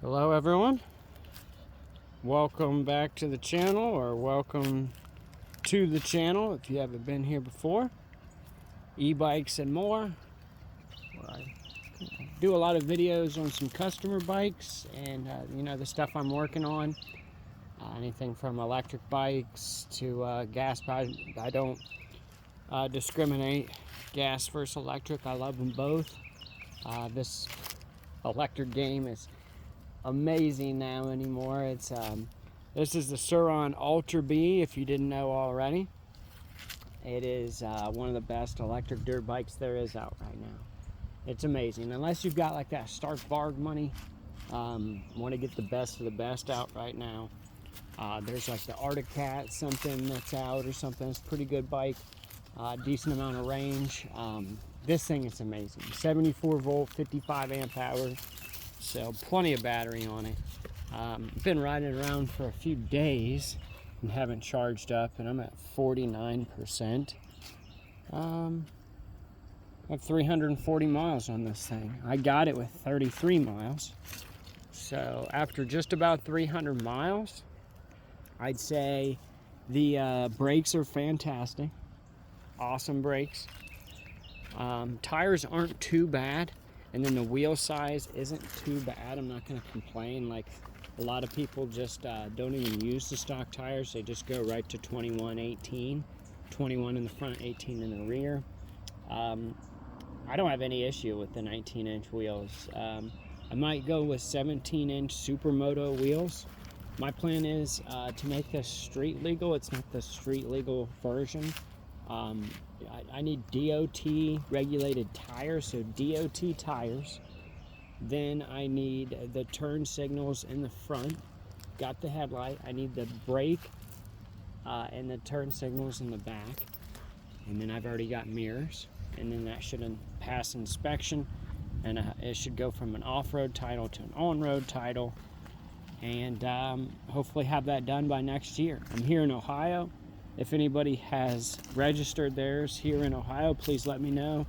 Hello everyone, welcome back to the channel, or welcome to the channel if you haven't been here before. E-bikes and more. I do a lot of videos on some customer bikes and the stuff I'm working on. Anything from electric bikes to gas bikes. I don't discriminate gas versus electric. I love them both. This electric game is amazing now anymore. It's this is the Surron Ultra Bee, if you didn't know already. It is one of the best electric dirt bikes there is out right now. It's amazing. Unless you've got like that Stark Varg money, want to get the best of the best out right now. There's like the Arctic Cat, something that's out or something. It's a pretty good bike, decent amount of range. This thing is amazing. 74 volt, 55 amp hour. So plenty of battery on it. Been riding it around for a few days and haven't charged up, and I'm at 49%. I have 340 miles on this thing. I got it with 33 miles. So after just about 300 miles, I'd say the brakes are fantastic. Awesome brakes. Tires aren't too bad. And then the wheel size isn't too bad. I'm not going to complain. Like a lot of people just don't even use the stock tires. They just go right to 21, 18. 21 in the front, 18 in the rear. I don't have any issue with the 19-inch wheels. I might go with 17-inch Supermoto wheels. My plan is to make this street legal. It's not the street legal version. I need DOT regulated tires, so DOT tires. Then I need the turn signals in the front. Got the headlight. I need the brake and the turn signals in the back. And then I've already got mirrors. And then that should pass inspection. And it should go from an off-road title to an on-road title. And hopefully have that done by next year. I'm here in Ohio. If anybody has registered theirs here in Ohio, please let me know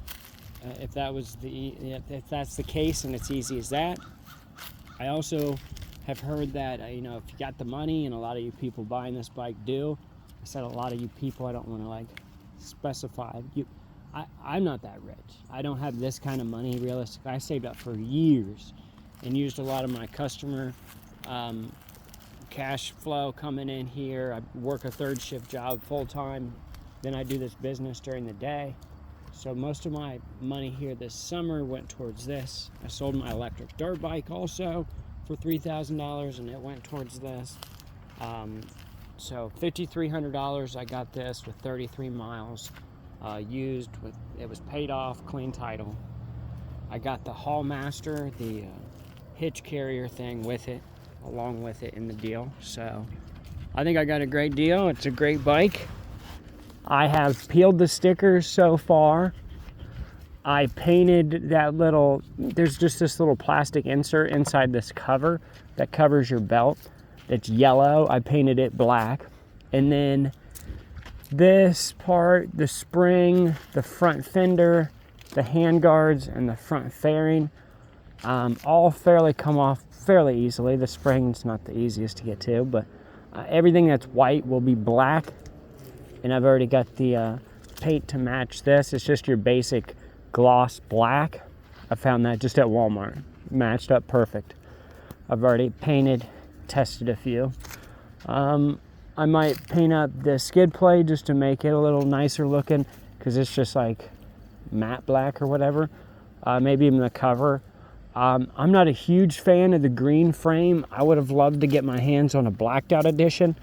if that's the case and it's easy as that. I also have heard that if you got the money, and a lot of you people buying this bike do. I said a lot of you people. I don't want to like specify. I'm not that rich. I don't have this kind of money realistically. I saved up for years and used a lot of my customer cash flow coming in here. I work a third shift job full time, then I do this business during the day. So most of my money here this summer went towards this. I sold my electric dirt bike also for $3,000, and it went towards this. So $5,300. I got this with 33 miles used. It was paid off, clean title. I got the Haul Master, the hitch carrier thing with it, along with it in the deal. So I think I got a great deal. It's a great bike. I have peeled the stickers so far. I painted that there's just this little plastic insert inside this cover that covers your belt. It's yellow. I painted it black. And then this part, the spring, the front fender, the hand guards, and the front fairing, all fairly come off fairly easily. The spring's not the easiest to get to, but everything that's white will be black. And I've already got the paint to match this. It's just your basic gloss black. I found that just at Walmart. Matched up perfect. I've already painted, tested a few. I might paint up the skid plate just to make it a little nicer looking, because it's just like matte black or whatever. Maybe even the cover. I'm not a huge fan of the green frame. I would have loved to get my hands on a blacked out edition,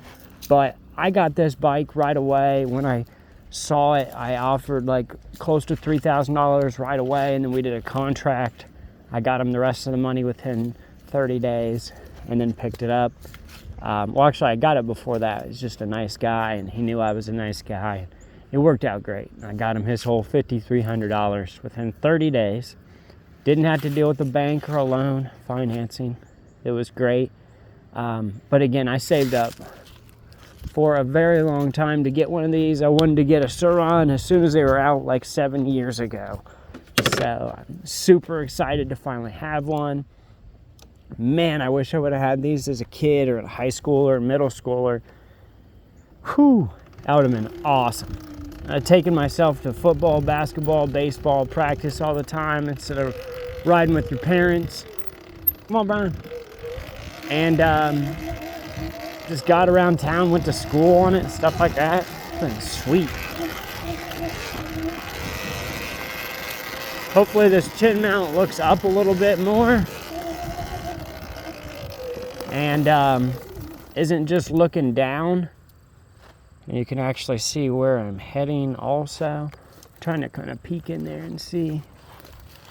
but I got this bike right away. When I saw it, I offered like close to $3,000 right away, and then we did a contract. I got him the rest of the money within 30 days and then picked it up. Well, actually, I got it before that. He's just a nice guy, and he knew I was a nice guy. It worked out great. I got him his whole $5,300 within 30 days. Didn't have to deal with the bank or a loan financing. It was great. But again, I saved up for a very long time to get one of these. I wanted to get a Surron as soon as they were out like 7 years ago. So I'm super excited to finally have one. Man, I wish I would have had these as a kid or a high schooler or middle schooler. Whew, that would have been awesome. I'd taken myself to football, basketball, baseball practice all the time instead of riding with your parents. Come on, Bron. And just got around town, went to school on it and stuff like that. It's been sweet. Hopefully this chin mount looks up a little bit more and isn't just looking down. And you can actually see where I'm heading also. I'm trying to kind of peek in there and see.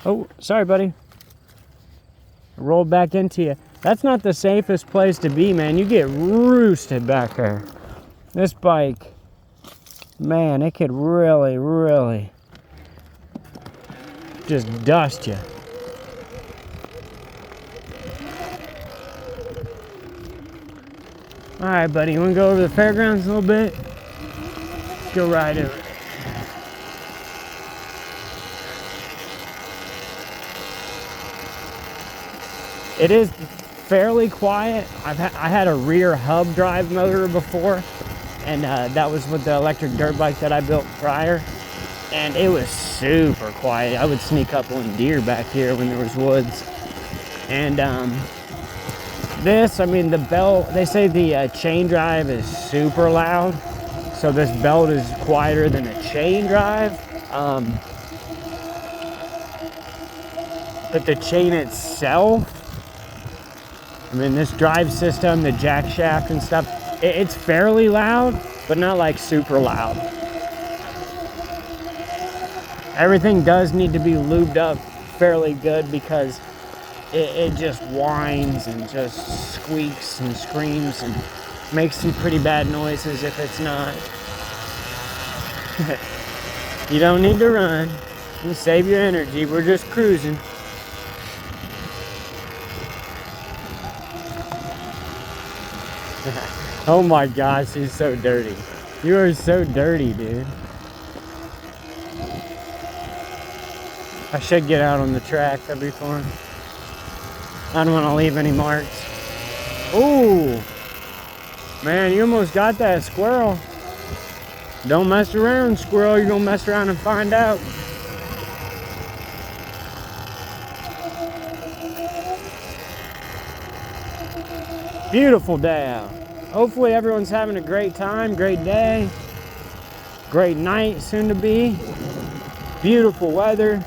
Oh, sorry, buddy. I rolled back into you. That's not the safest place to be, man. You get roosted back there. This bike, man, it could really, really just dust you. All right, buddy, you wanna go over the fairgrounds a little bit? Let's go ride over. It is fairly quiet. I had a rear hub drive motor before, and that was with the electric dirt bike that I built prior. And it was super quiet. I would sneak up on deer back here when there was woods. And this, I mean, the belt, they say the chain drive is super loud. So this belt is quieter than a chain drive. But the chain itself, I mean, this drive system, the jack shaft and stuff, it's fairly loud, but not like super loud. Everything does need to be lubed up fairly good because it just whines and just squeaks and screams and makes some pretty bad noises if it's not. You don't need to run. You save your energy. We're just cruising. Oh my gosh, he's so dirty. You are so dirty, dude. I should get out on the track, that'd be fun. I don't want to leave any marks. Ooh, man, you almost got that squirrel. Don't mess around, squirrel. You're gonna mess around and find out. Beautiful day out. Hopefully everyone's having a great time, great day, great night soon to be. Beautiful weather.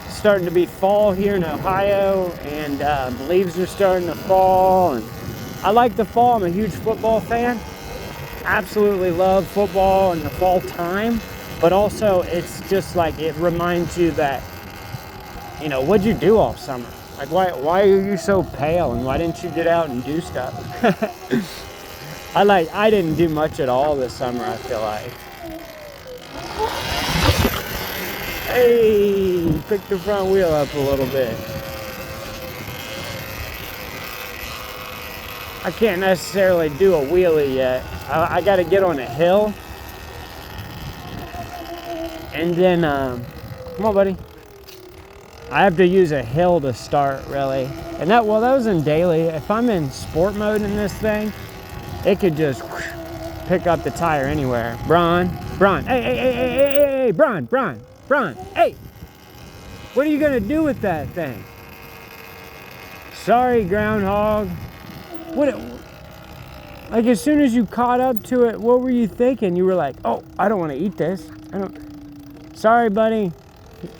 Starting to be fall here in Ohio, and leaves are starting to fall. And I like the fall. I'm a huge football fan. Absolutely love football in the fall time, but also it's just like it reminds you that, you know, what'd you do all summer? Like, why are you so pale, and why didn't you get out and do stuff? I didn't do much at all this summer, I feel like. Hey, pick the front wheel up a little bit. I can't necessarily do a wheelie yet. I got to get on a hill. And then, come on, buddy. I have to use a hill to start, really. And that was in daily. If I'm in sport mode in this thing, it could just whoosh, pick up the tire anywhere. Bron, hey, Bron, hey! What are you gonna do with that thing? Sorry, groundhog. Like, as soon as you caught up to it, what were you thinking? You were like, oh, I don't want to eat this. Sorry, buddy.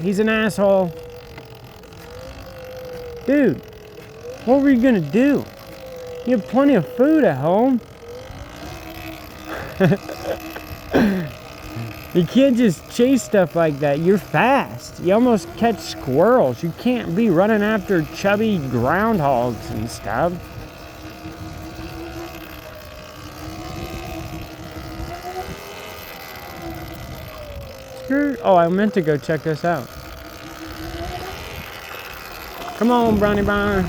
He's an asshole. Dude, what were you gonna do? You have plenty of food at home. You can't just chase stuff like that. You're fast. You almost catch squirrels. You can't be running after chubby groundhogs and stuff. Oh, I meant to go check this out. Come on, Brownie Bron.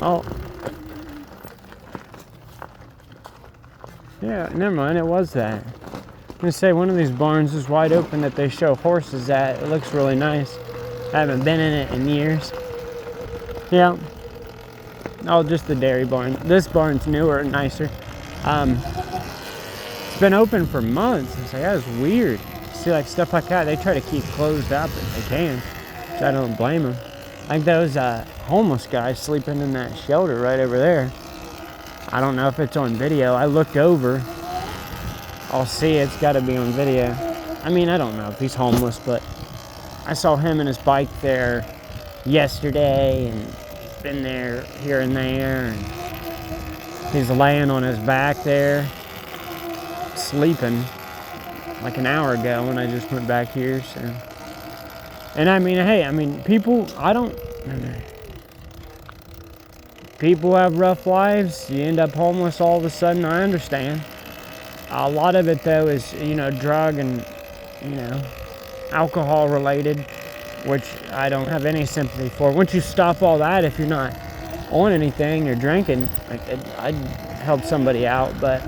Oh. Yeah, never mind, it was that. I'm gonna say one of these barns is wide open that they show horses at. It looks really nice. I haven't been in it in years. Yeah. Oh, just the dairy barn. This barn's newer and nicer. It's been open for months. It's like, that was weird. See, like stuff like that, they try to keep closed up if they can. So I don't blame them. Like those homeless guys sleeping in that shelter right over there. I don't know if it's on video. I looked over. I'll see it's got to be on video. I mean, I don't know if he's homeless, but I saw him and his bike there yesterday, and he's been there here and there, and he's laying on his back there, sleeping like an hour ago when I just went back here. So, and I mean, hey, I mean, people have rough lives. You end up homeless all of a sudden. I understand. A lot of it though is, you know, drug and, you know, alcohol related, which I don't have any sympathy for. Once you stop all that, if you're not on anything or drinking, I'd help somebody out, but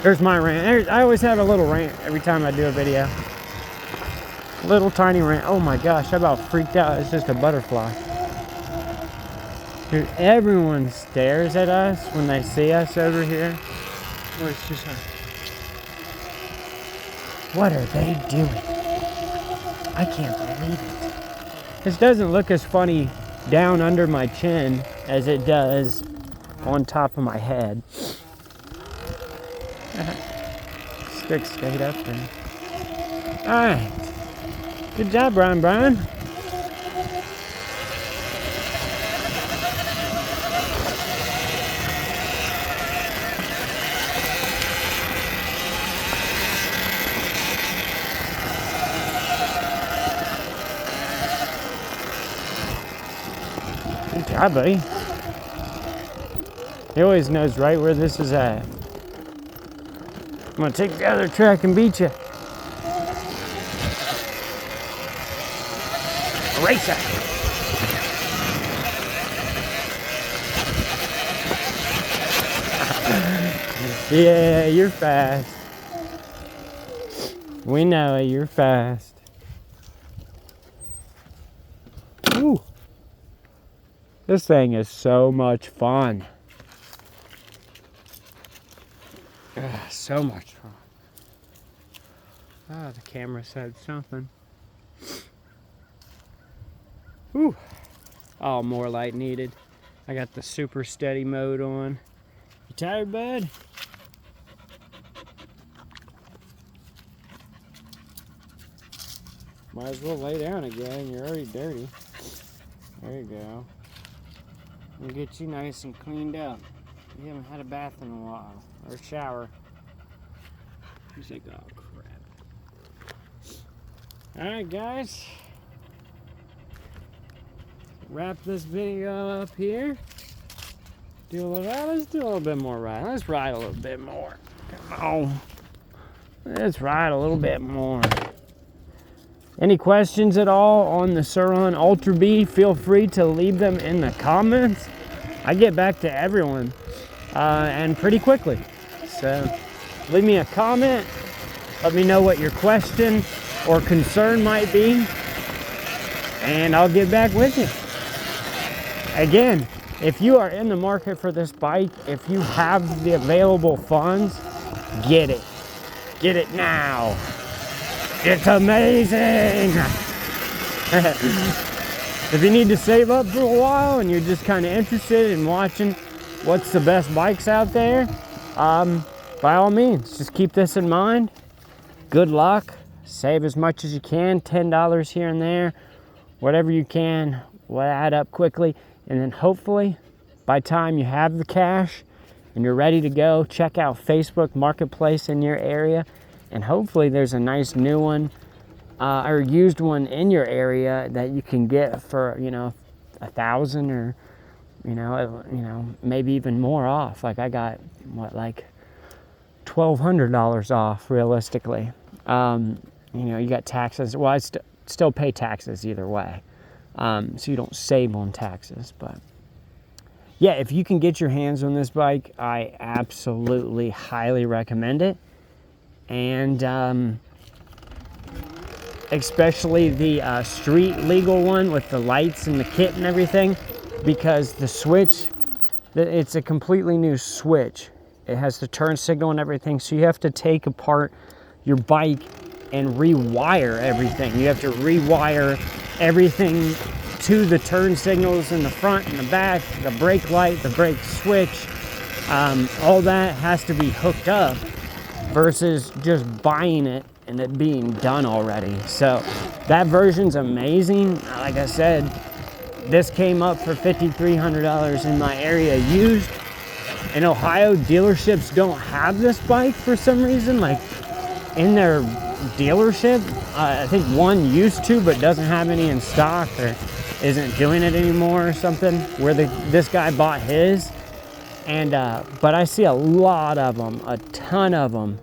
there's my rant. I always have a little rant every time I do a video. Little tiny rant. Oh my gosh, I about freaked out. It's just a butterfly. Dude, everyone stares at us when they see us over here. Or it's just like, what are they doing? I can't believe it. This doesn't look as funny down under my chin as it does on top of my head. Stick stayed up there. Alright. Good job, Bron. Good job, buddy. He always knows right where this is at. I'm gonna take the other track and beat you. Racer. Yeah, you're fast. We know it, you're fast. Ooh. This thing is so much fun. So much fun. Ah, the camera said something. Ooh. Oh, more light needed. I got the super steady mode on. You tired, bud? Might as well lay down again. You're already dirty. There you go. We'll get you nice and cleaned up. You haven't had a bath in a while. Or a shower. He's like, oh crap. Alright guys. Wrap this video up here. Do a little ride. Let's do a little bit more ride. Let's ride a little bit more. Come on. Let's ride a little bit more. Any questions at all on the Surron Ultra Bee? Feel free to leave them in the comments. I get back to everyone and pretty quickly. So leave me a comment. Let me know what your question or concern might be, and I'll get back with you. Again, if you are in the market for this bike, if you have the available funds, get it. Get it now. It's amazing. If you need to save up for a while and you're just kind of interested in watching what's the best bikes out there, by all means, just keep this in mind. Good luck. Save as much as you can. $10 here and there. Whatever you can will add up quickly. And then hopefully, by the time you have the cash and you're ready to go, check out Facebook Marketplace in your area. And hopefully there's a nice new one or used one in your area that you can get for, you know, $1,000 or, you know, maybe even more off. Like I got, what, like $1,200 off realistically. You know, you got taxes. Well, I still pay taxes either way. So you don't save on taxes. But yeah, if you can get your hands on this bike, I absolutely highly recommend it. and especially the street legal one with the lights and the kit and everything, because the switch, it's a completely new switch. It has the turn signal and everything, so you have to take apart your bike and rewire everything. You have to rewire everything to the turn signals in the front and the back, the brake light, the brake switch. All that has to be hooked up versus just buying it and it being done already. So that version's amazing. Like I said, this came up for $5,300 in my area used. In Ohio, dealerships don't have this bike for some reason. Like in their dealership, I think one used to, but doesn't have any in stock or isn't doing it anymore or something, where this guy bought his. And but I see a lot of them, a ton of them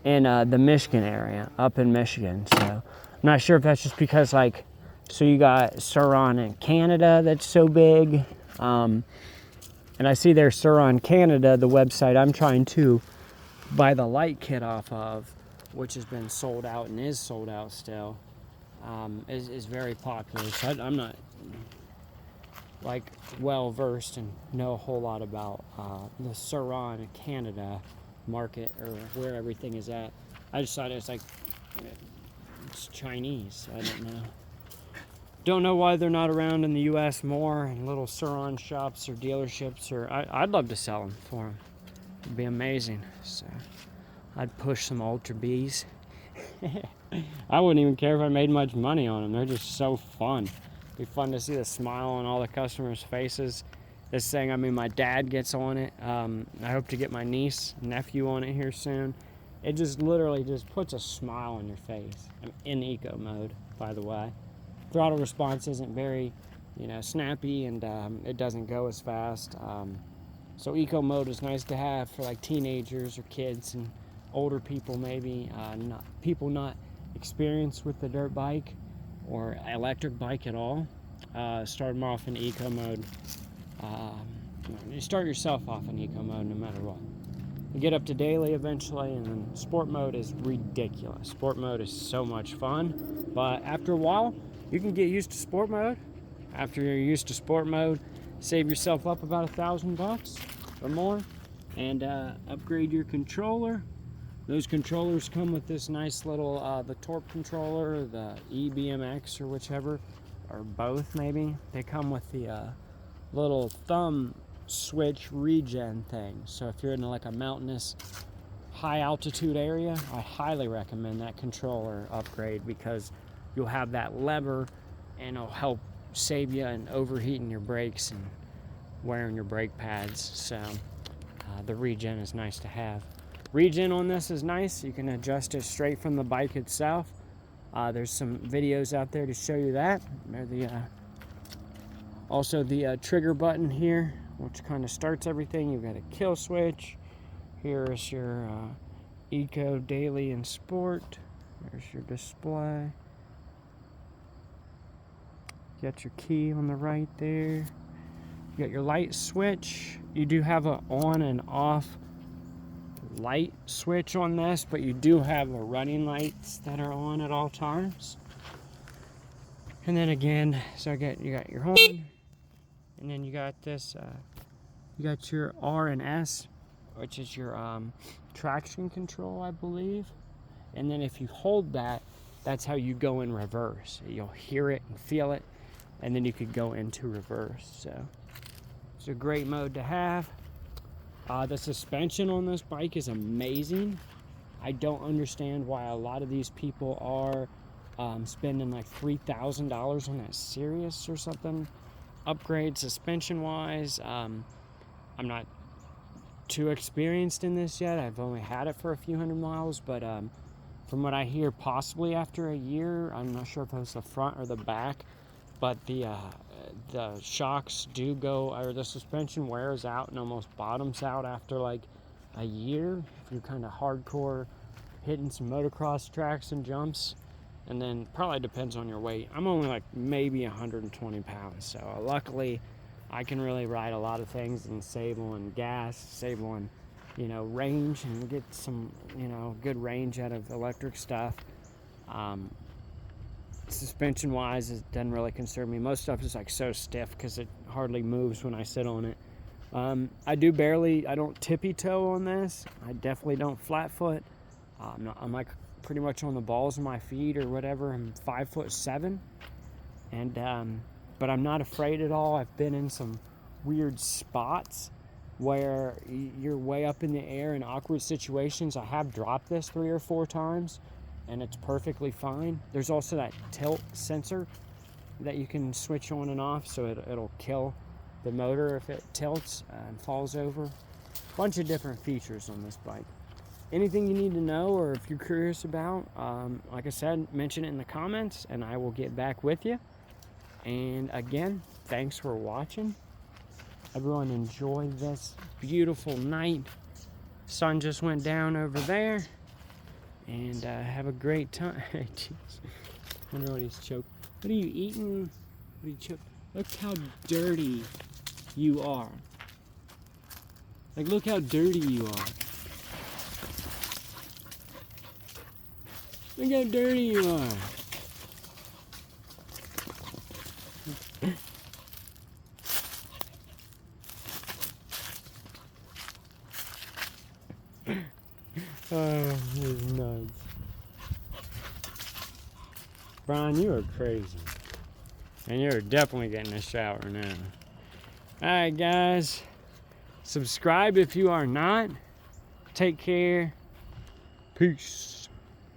in the Michigan area, up in Michigan. So I'm not sure if that's just because, like, so you got Surron in Canada that's so big. And I see there's Surron Canada, the website I'm trying to buy the light kit off of, which has been sold out and is sold out still, is very popular. So I'm not like well versed and know a whole lot about the Surron Canada market or where everything is at. I just thought it's like it's Chinese. I don't know why they're not around in the U.S. more in little Surron shops or dealerships. Or I'd love to sell them for them. It'd be amazing. So I'd push some Ultra Bees. I wouldn't even care if I made much money on them. They're just so fun. It'd be fun to see the smile on all the customers' faces. This thing, I mean, my dad gets on it. I hope to get my niece, nephew on it here soon. It just literally just puts a smile on your face. I'm in eco mode, by the way. Throttle response isn't very, snappy, and it doesn't go as fast. So eco mode is nice to have for like teenagers or kids and older people, maybe people not experienced with the dirt bike or electric bike at all. Start them off in eco mode. You start yourself off in eco mode no matter what. You get up to daily eventually, and then sport mode is ridiculous. Sport mode is so much fun, but after a while, you can get used to sport mode. After you're used to sport mode, save yourself up about $1,000 or more, and upgrade your controller. Those controllers come with this nice little, the Torque controller, the EBMX or whichever, or both maybe. They come with the little thumb switch regen thing. So if you're in like a mountainous, high altitude area, I highly recommend that controller upgrade, because you'll have that lever and it'll help save you in overheating your brakes and wearing your brake pads. So the regen is nice to have. Regen on this is nice. You can adjust it straight from the bike itself. There's some videos out there to show you that. Also the trigger button here, which kind of starts everything. You've got a kill switch. Here is your Eco, Daily, and Sport. There's your display. You got your key on the right there. You got your light switch. You do have an on and off light switch on this, but you do have the running lights that are on at all times. And then again, so you got your horn, and then you got this, you got your R and S, which is your traction control, I believe. And then if you hold that, that's how you go in reverse. You'll hear it and feel it, and then you could go into reverse. So it's a great mode to have. The suspension on this bike is amazing. I don't understand why a lot of these people are spending like $3,000 on that Sirius or something upgrade suspension wise. I'm not too experienced in this yet. I've only had it for a few hundred miles, but from what I hear, possibly after a year, I'm not sure if it was the front or the back, but the shocks do go, or the suspension wears out and almost bottoms out after like a year if you're kind of hardcore hitting some motocross tracks and jumps. And then probably depends on your weight. I'm only like maybe 120 pounds, so luckily I can really ride a lot of things and save on gas, save on you know, range and get some, you know, good range out of electric stuff. Suspension wise, it doesn't really concern me. Most stuff is like so stiff because it hardly moves when I sit on it. I don't tippy toe on this. I definitely don't flat foot. I'm like pretty much on the balls of my feet or whatever. I'm 5'7", and but I'm not afraid at all. I've been in some weird spots where you're way up in the air in awkward situations. I have dropped this 3 or 4 times, and it's perfectly fine. There's also that tilt sensor that you can switch on and off, so it'll kill the motor if it tilts and falls over. Bunch of different features on this bike. Anything you need to know, or if you're curious about, like I said, mention it in the comments and I will get back with you. And again, thanks for watching. Everyone enjoy this beautiful night. Sun just went down over there. And have a great time. Jeez. Wonder what he's choking. What are you eating? What are you choking? Look how dirty you are. Like, look how dirty you are. Look how dirty you are. Oh, he's nuts. Bron, you are crazy. And you're definitely getting a shower now. Alright, guys. Subscribe if you are not. Take care. Peace.